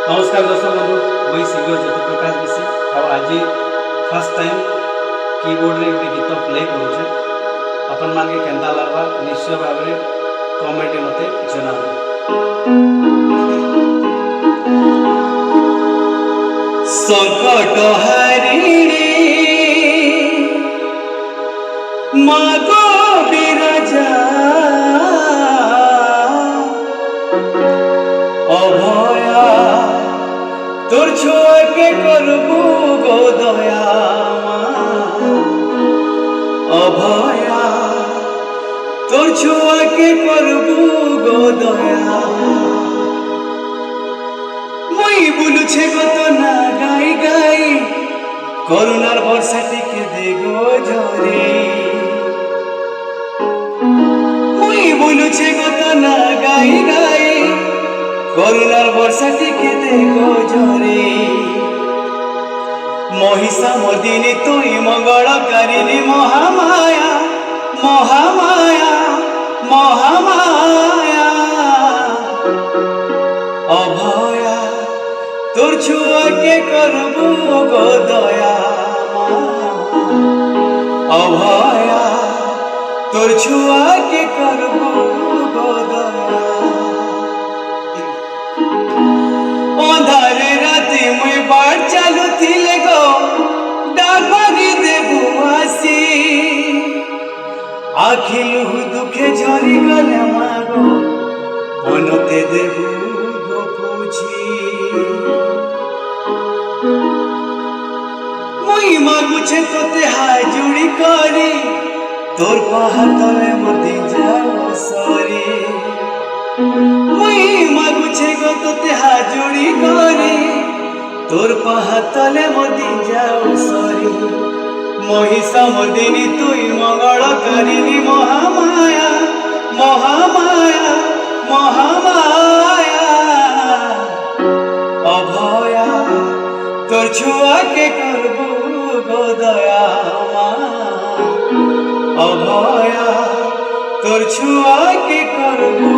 नमस्कार दर्शक बंधु मुई सिंगर ज्योति प्रकाश विशी आज फर्स्ट टाइम कीबोर्ड रे गोटे गीत प्ले करुचे अपन मान के केंदा लागबा निश्चय भाव में कमेंट मते जनाबे। संकट हरिणी मागो बिराजा अभया তোর ছোঁয়াকে করবো গো দয়া অভয়া তোর ছোঁয়াকে করবো গো দয়া মই বলুছে কত না গাই গাই করুণার বর্ষাটিকে দে গো ঝরে মই বলুছে কত না গাই গাই করুণার বর্ষাটিকে দে গো ঝরে মহিষা মদিনী তুই মঙ্গলকারিণী মহামায়া মহামায়া মহামায়া অভয়া তোর ছোঁয়াকে করবো গো দয়া অভয়া তোর ছোঁয়াকে করবো গো দয়া। अंधारे राते मुई बाट चालू थिले गो डाकबागी देबू आसी आखिलु दुखे झरी गले मागो बनते देबू गो पूछी मुई मागुछे तोते हाय जुड़ी करी तोर पाहातले मती जाओ सरी मुई मागुछे गो तोते हाजुड़ी करी तोर पाहातले मदी जाओ सरी महिषा मदिनी तुई मंगलकारिणी महामाया महामाया महामाया अभया तोर छुआके करबो गो दया अभया तोर छुआके करबो